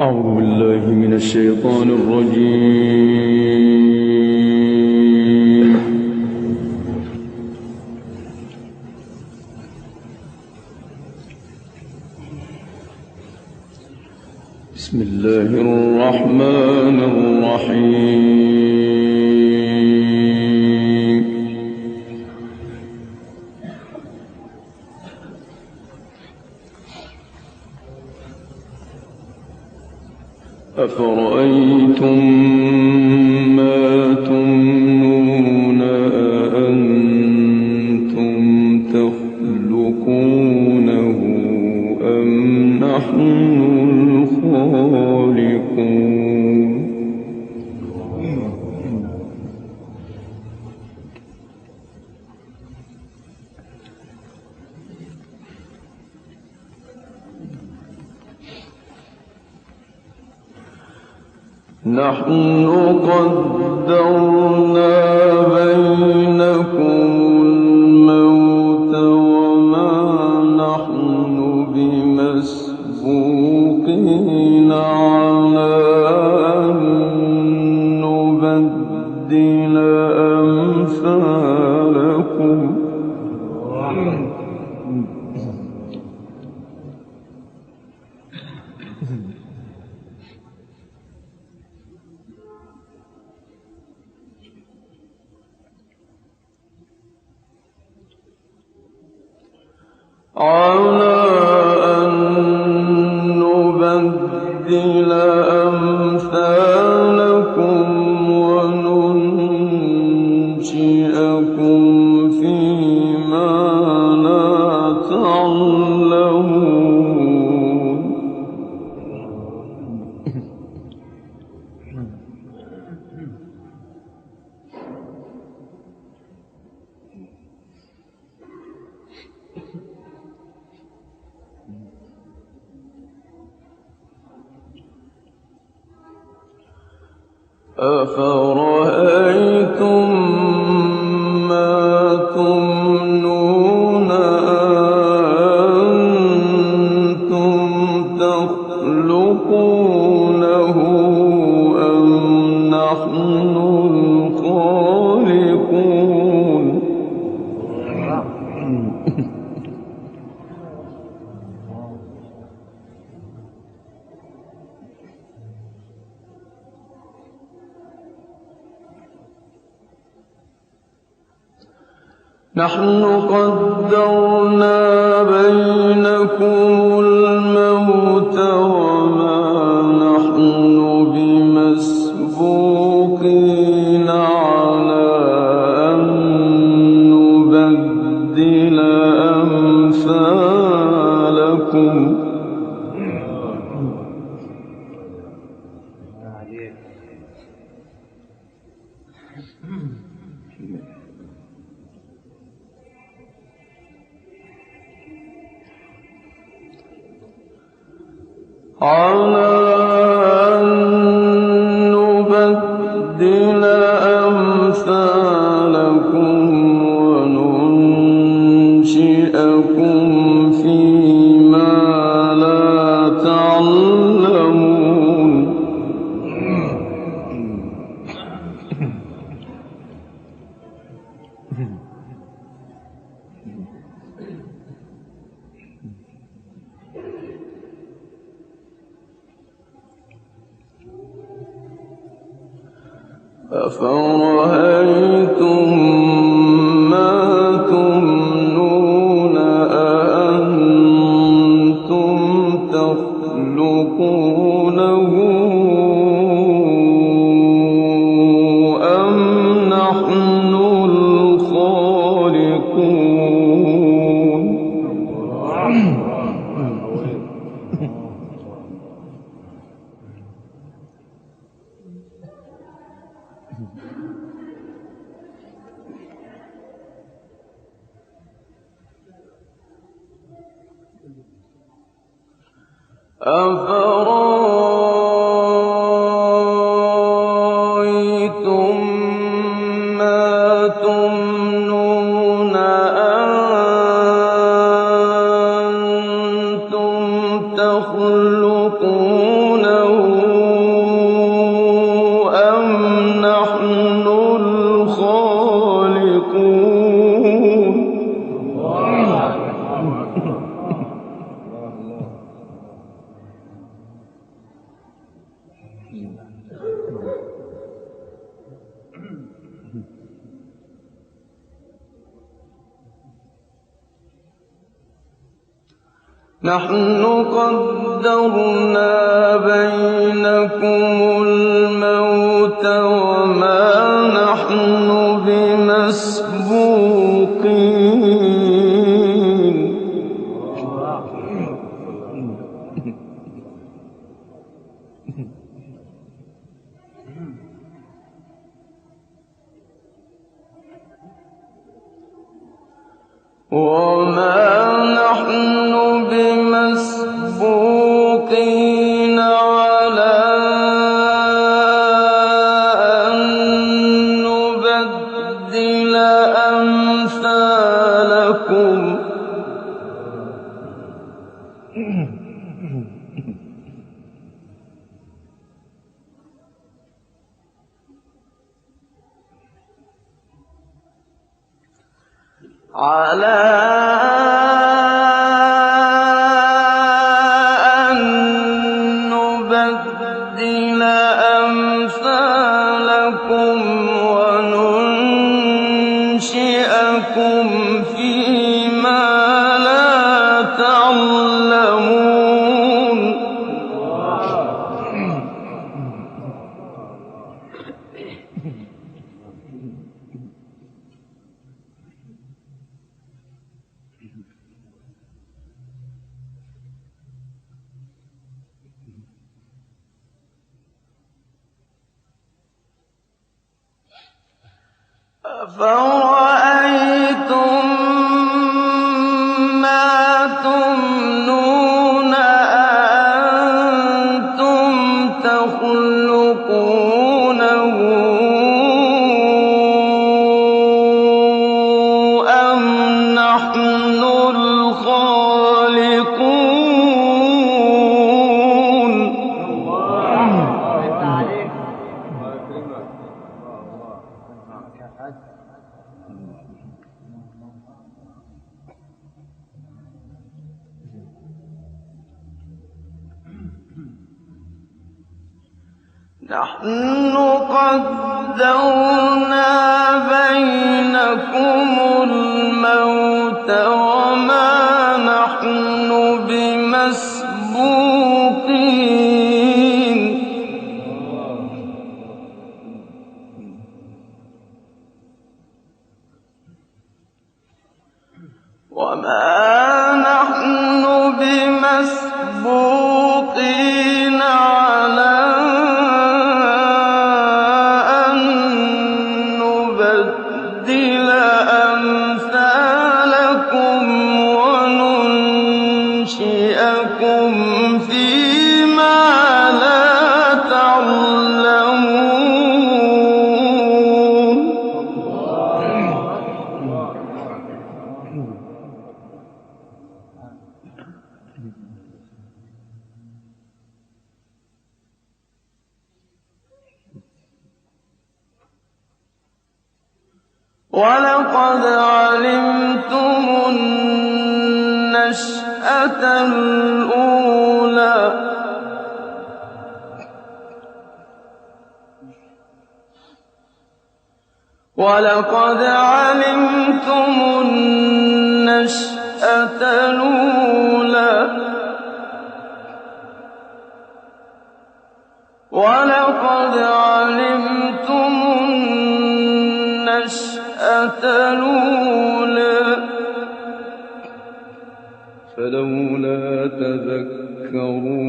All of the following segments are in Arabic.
أعوذ بالله من الشيطان الرجيم. بسم الله الرحمن الرحيم. أفرأيتم ما تمنون أأنتم تخلقونه أم نحن الخالقون. نحن قدرنا بينكم الموت وما نحن بمسبوقين على أن نبدل أمثالكم. على أن نبدل أمثالكم وننشئكم فيما لا تعلمون. أفرأيتم ما تمنون أأنتم تخلقونه أم نحن الخالقون. نحن قدرنا بينكم الموت وما نحن بمسبوقين على أن نبدل أمثالكم. على أن نبدل أمثالكم وننشئكم فيما لا تعلمون. أفرأيتم ما تمنون أأنتم تخلقونه أم نحن الخالقون. أفرأيتم ما تمنون أأنتم تخلقونه أم نحن الخالقون نحن قدرنا بينكم الموت وما نحن بمسبوقين وما نحن بمسبوقين على أن نبدل أمثالكم على أن نبدل أمثالكم وننشئكم فيما لا تعلمون أفرأيتم ما تمنون أأنتم تخلقونه أم نحن الخالقون نحن قدرنا بينكم الموت وما نحن بمسبوقين على أن نبدل أمثالكم وننشئكم فيما لا تعلمون ولقد علمتم النشأة الأولى ولقد علمتم النشأة الأولى ولقد علمتم النشأة الأولى فلولا تذكرون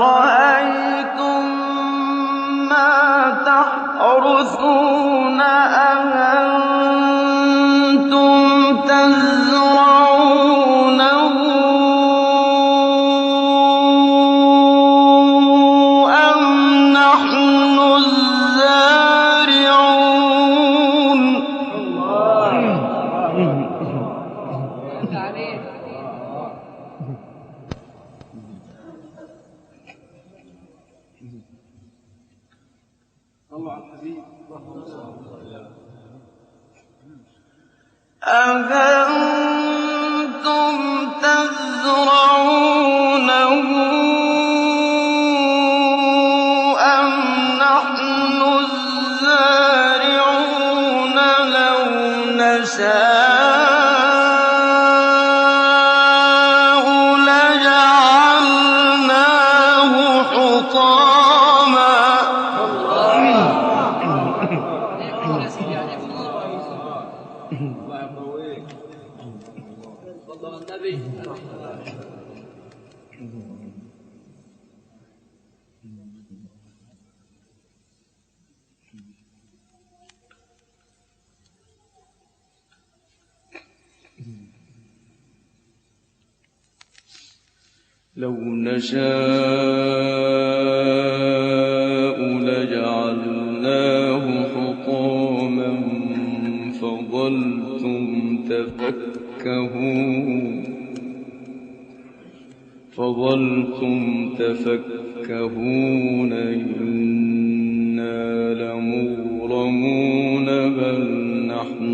أفرأيتم ما تحرثون أأنتم تزرعونه أَأَنتُمْ تَزْرَعُونَهُ أَمْ نَحْنُ الزَّارِعُونَ لَوْ نَشَاءُ لَجَعَلْنَاهُ حُطَامًا لو نشاء لجعلناه حطاما فظلتم تفكهون إنا لمغرمون بل نحن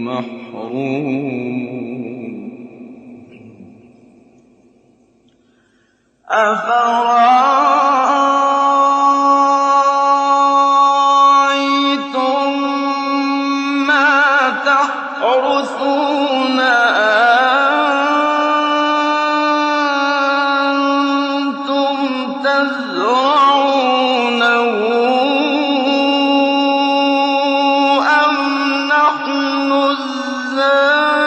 محرومون أفرأيتم ما تحرثون أنتم تزرعونه أم نحن الزارعون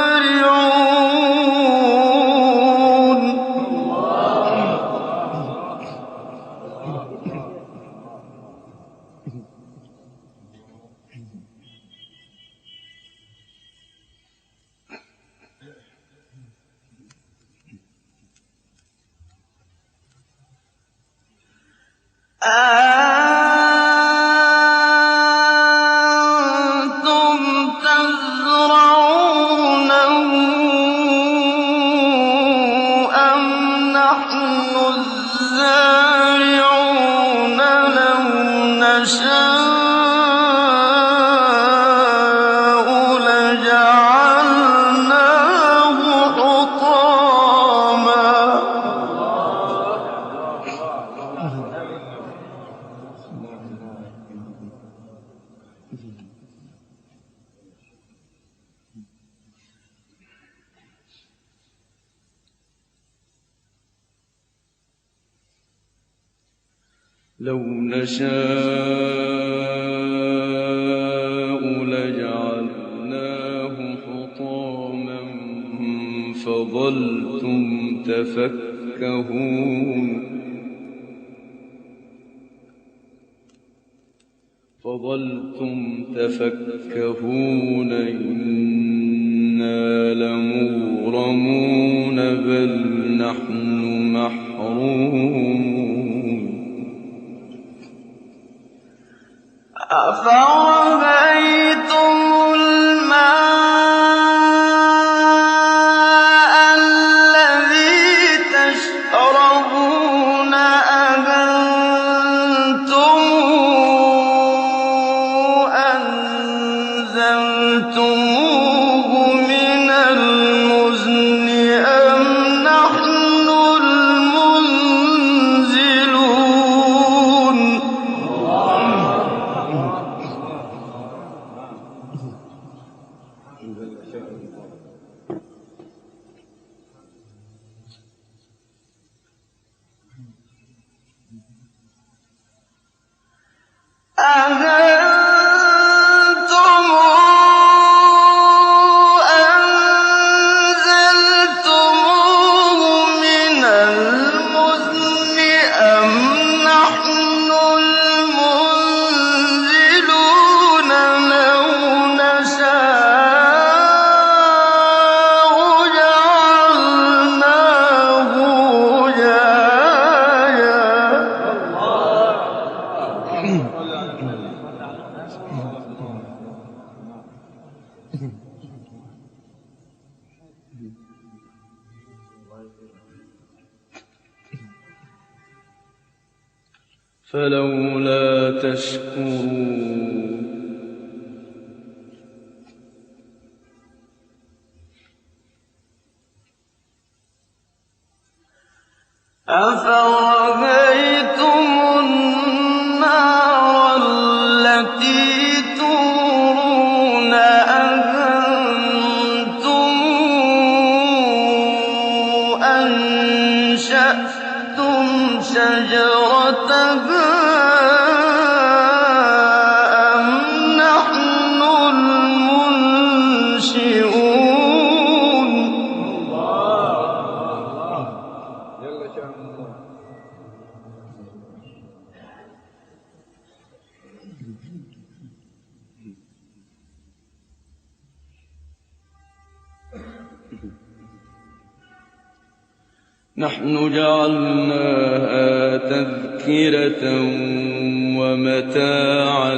أَأَنتُمْ تَزْرَعُونَهُ أَمْ نَحْنُ الزَّارِعُونَ لَوْ نَشَاءُ لَجَعَلْنَاهُ حُطَامًا لو نشاء لجعلناه حطاما فظلتم تفكهون إنا لمغرمون بل نحن محرومون أفرأيتم الماء الذي تشربون أأنتم أنزلتموه من المزن أم نحن المنزلون أَأَنتُمْ أَنزَلْتُمُوهُ مِنَ الْمُزْنِ أَمْ نَحْنُ الْمُنزِلُونَ لَوْ نَشَاءُ جَعَلْنَاهُ فلولا تشكرون أفرأيتم النار التي تورون أأنتم أنشأتم شجرتها أم نحن المنشئون جل شأن الله. نحن جعلناها تذكرة ومتاعا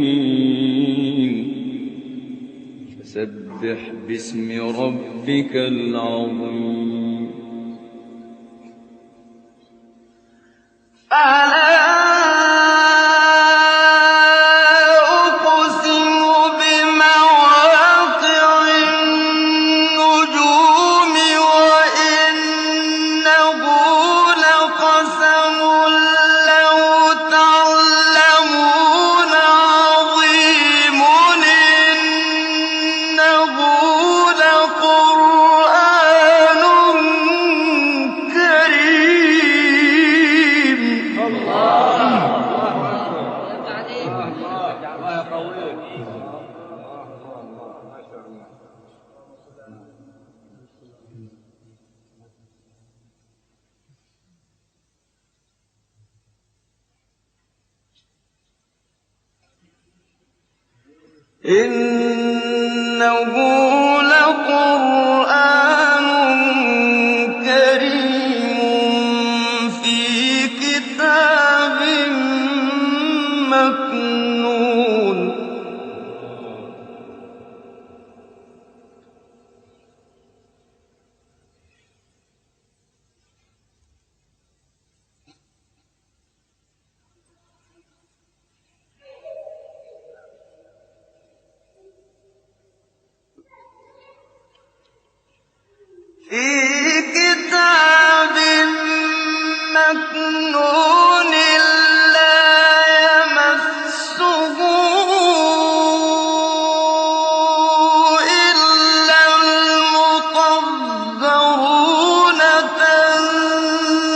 للمقوين فسبح باسم ربك العظيم ألا أقسم بمواقع النجوم وإنه لقسم لو تعلمون عظيم إنه لقرآن كريم إنه لقرآن كريم في كتاب مكنون في كتاب مكنون لا يمسه إلا المطهرون تنزيل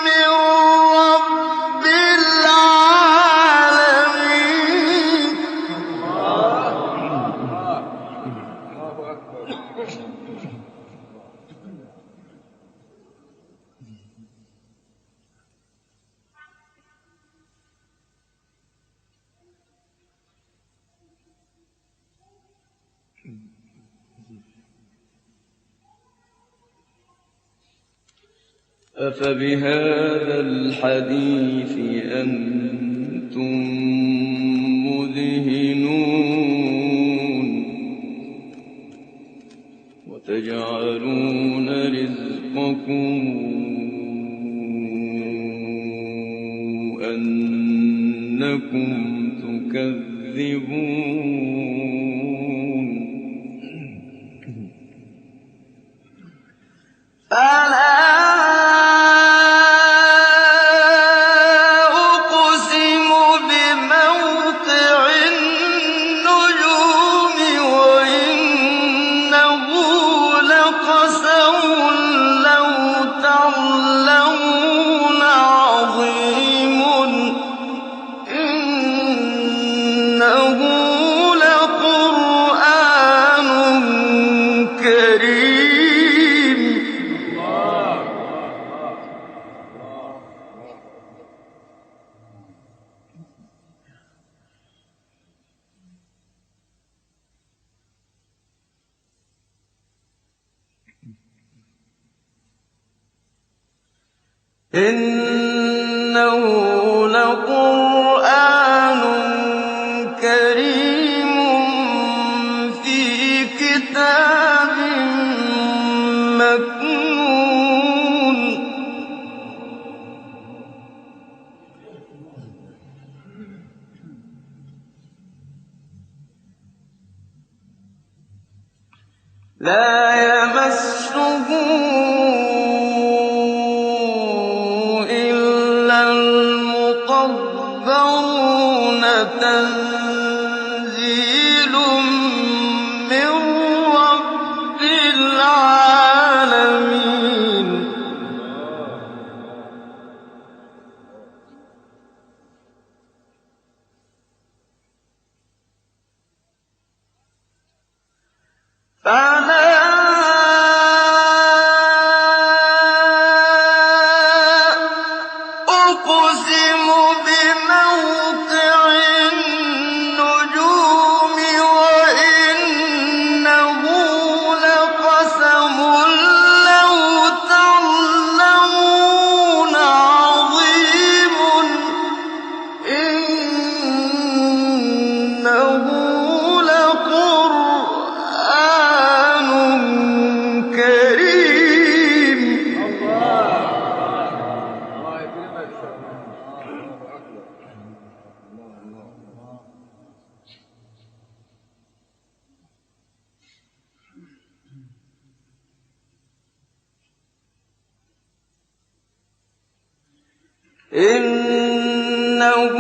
من رب العالمين أفبهذا الحديث أنتم مدهنون وتجعلون رزقكم أنكم تكذبون فلا أقسم بموقع النجوم وإنه لقسم لو تعلمون عظيم إنه لقرآن كريم إنه لقرآن كريم في كتاب مكنون لا يمسه إلا المطهرون تنزيل من رب العالمين فلا أقسم بموقع النجوم وإنه لقسم لو تعلمون عظيم إنه لقرآن كريم الله يكرمك. الله أكبر. الله. إنه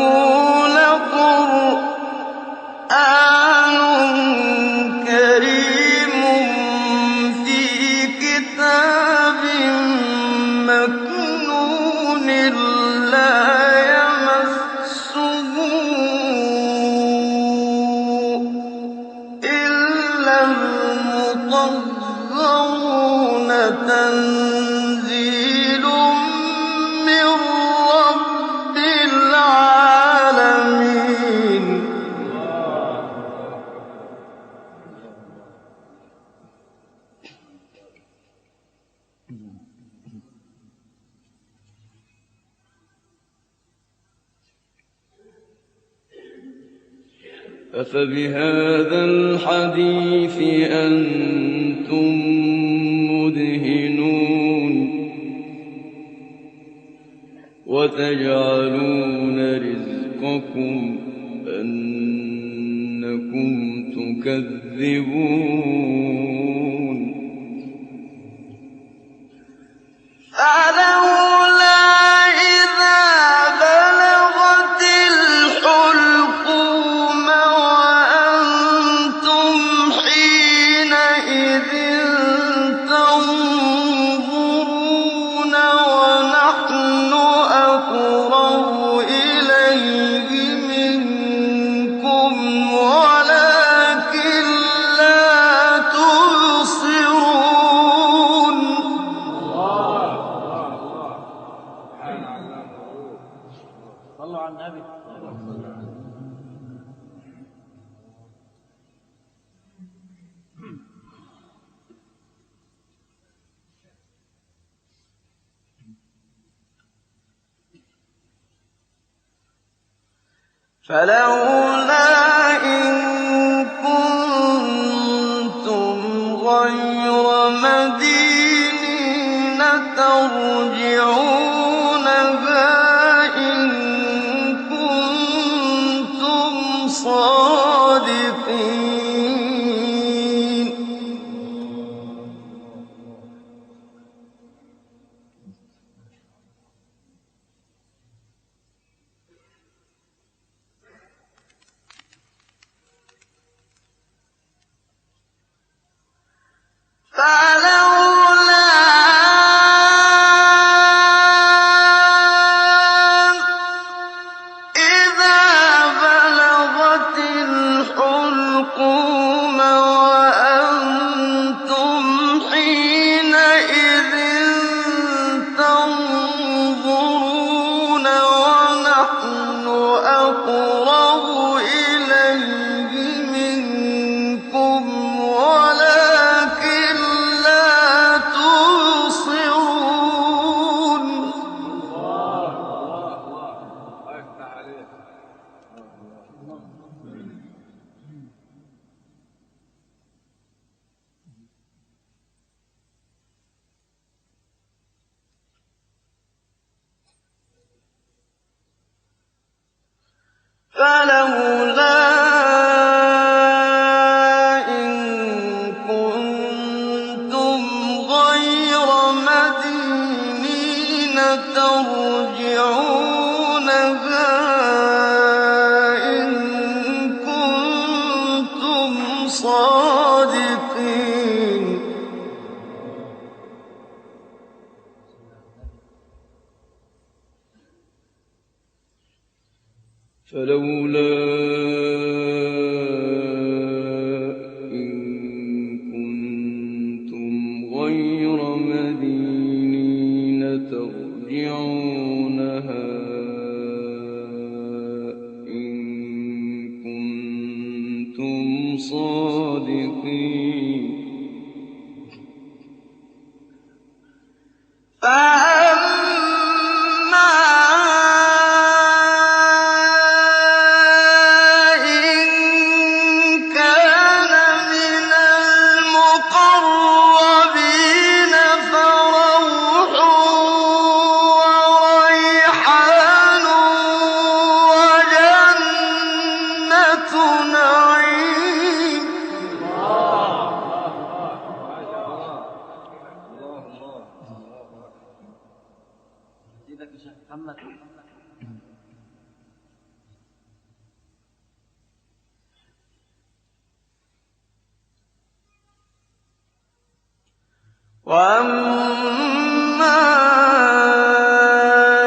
لقرآن كريم في كتاب مكنون لا يمسه إلا المطهرون تنزيل من رب العالمين أفبهذا الحديث أنتم مدهنون وتجعلون رزقكم أنكم تكذبون فلولا إذا بلغت الحلقوم وأنتم حينئذ تنظرون ونحن أقرب إليه منكم ولكن لا تبصرون صلوا على النبي. فلولا إن كنتم غير مدينين ترجعونها إن كنتم صادقين فلولا ترجعونها إن كنتم صادقين فلولا إن كنتم غير مدينين ترجعونها إن كنتم صادقين وأما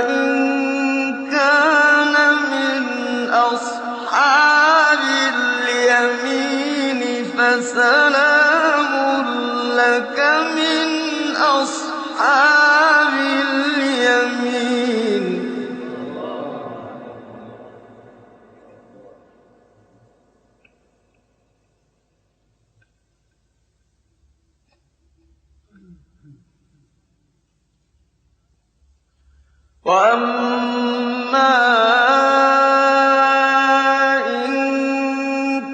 إن كان من أصحاب اليمين فسلام لك من أصحاب اليمين وأما إن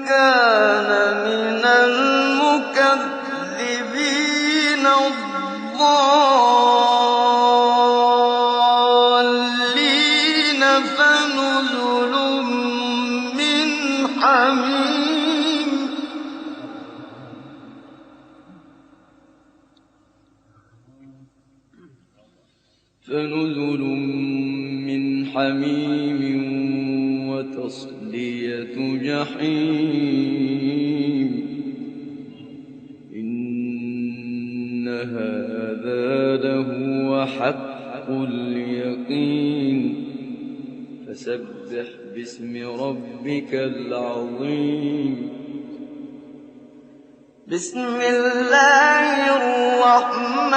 كان من المكذبين الضالين فنزل من حميم فنزل من حميم وتصلية جحيم إن هذا لهو حق اليقين فسبح باسم ربك العظيم بسم الله الرحمن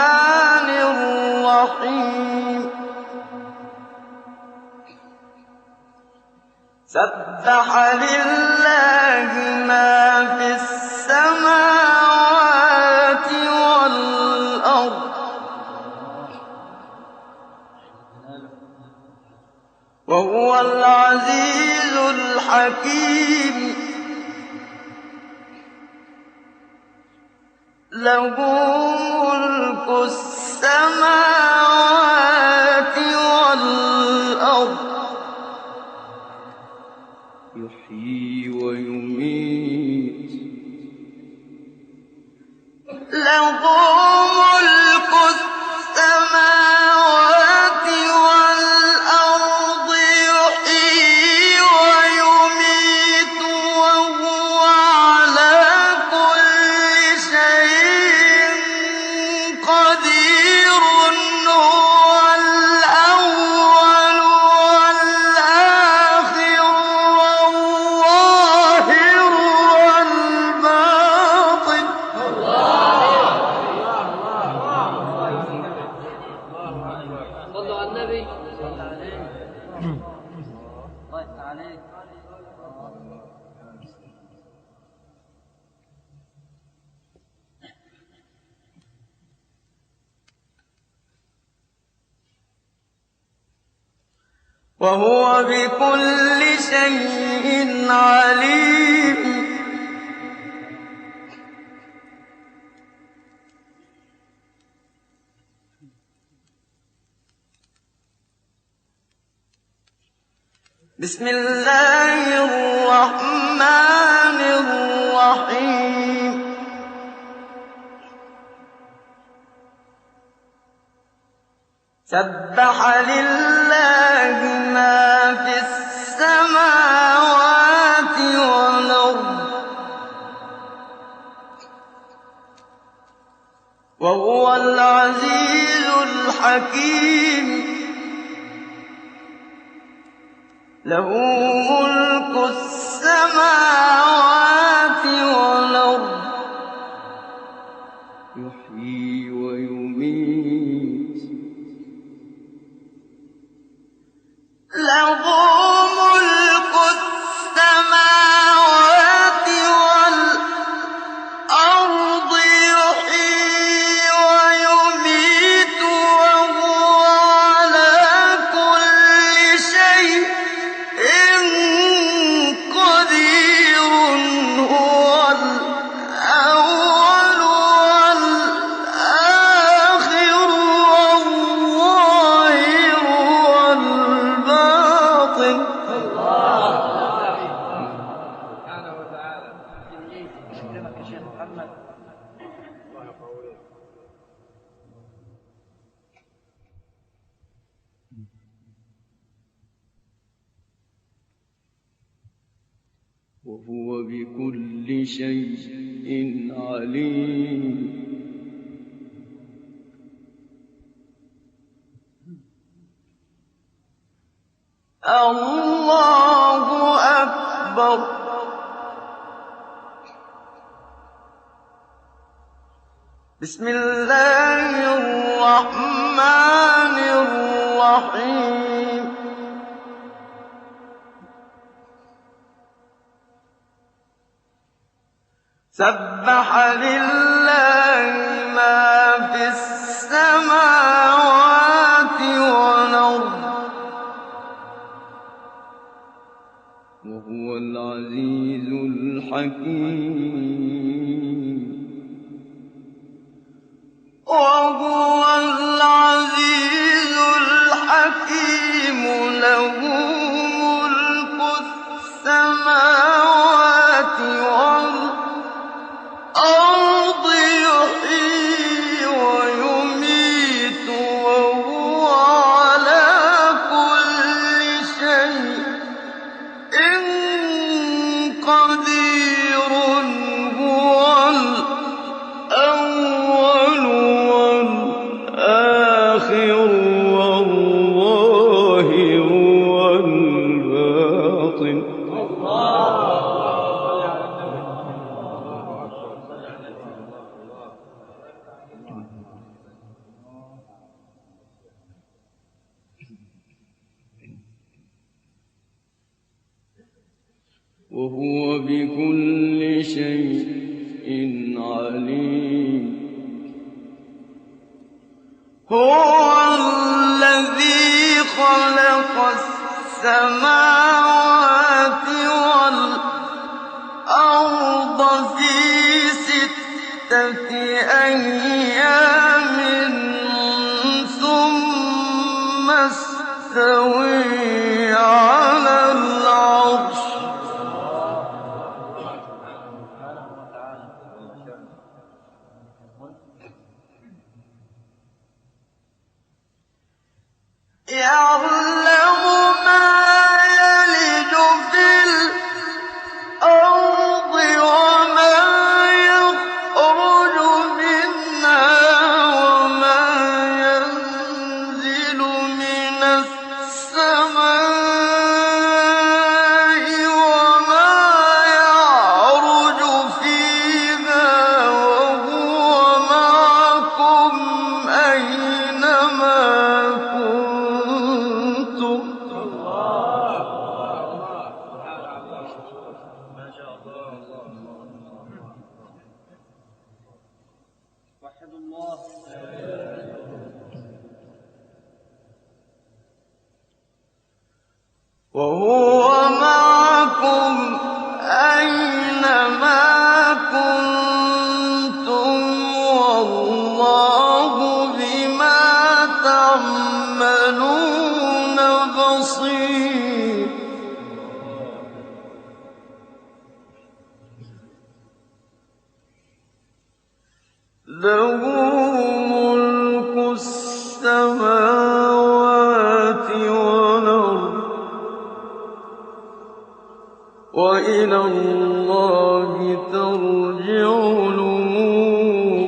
الرحيم سبح لله ما في السماوات والأرض وهو العزيز الحكيم له ملك السماوات والأرض يحيي ويميت له ملك السماوات والأرض يحيي ويميت وهو على كل شيء قدير هو الأول والآخر والظاهر والباطن صلوا على النبي صلى عليه الله يفتح عليك وهو بكل شيء عليم بسم الله الرحمن الرحيم سبح لله ما في السماوات والأرض وهو العزيز الحكيم له ملك السماوات والأرض يحيي ويميت له ملك السماوات والأرض يحيي ويميت وهو على كل شيء قدير هو الأول والآخر والظاهر والباطن سبحانه وتعالى. يكرمك يا شيخ محمد. الله يقويك. وهو بكل شيء عليم الله أكبر بسم الله الرحمن الرحيم سبح لله ما في السماوات والأرض وهو العزيز الحكيم وهو العزيز الحكيم له ملك السماوات والأرض يحيي ويميت وهو على كل شيء قدير هو الأول والآخر والظاهر والباطن وهو بكل شيء عليم هو الذي خلق السماوات والأرض في 6 أيام ثم استوى على العرش يعلم ما يلج في الأرض وما يخرج منها وما ينزل من السماء وما يعرج فيها وهو معكم أينما كنتم ما شاء الله. وحد الله. وهو معكم أينما كنتم والله بما تعملون بصير له ملك السماوات وإلى الله ترجع الأمور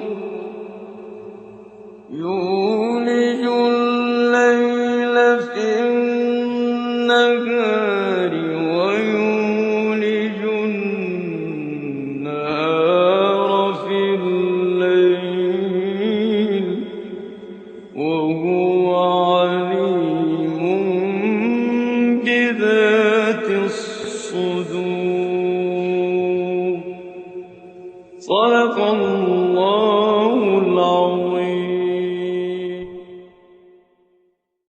يولج الليل في النهار ويولج النهار في الليل وهو عليم بذات الصدور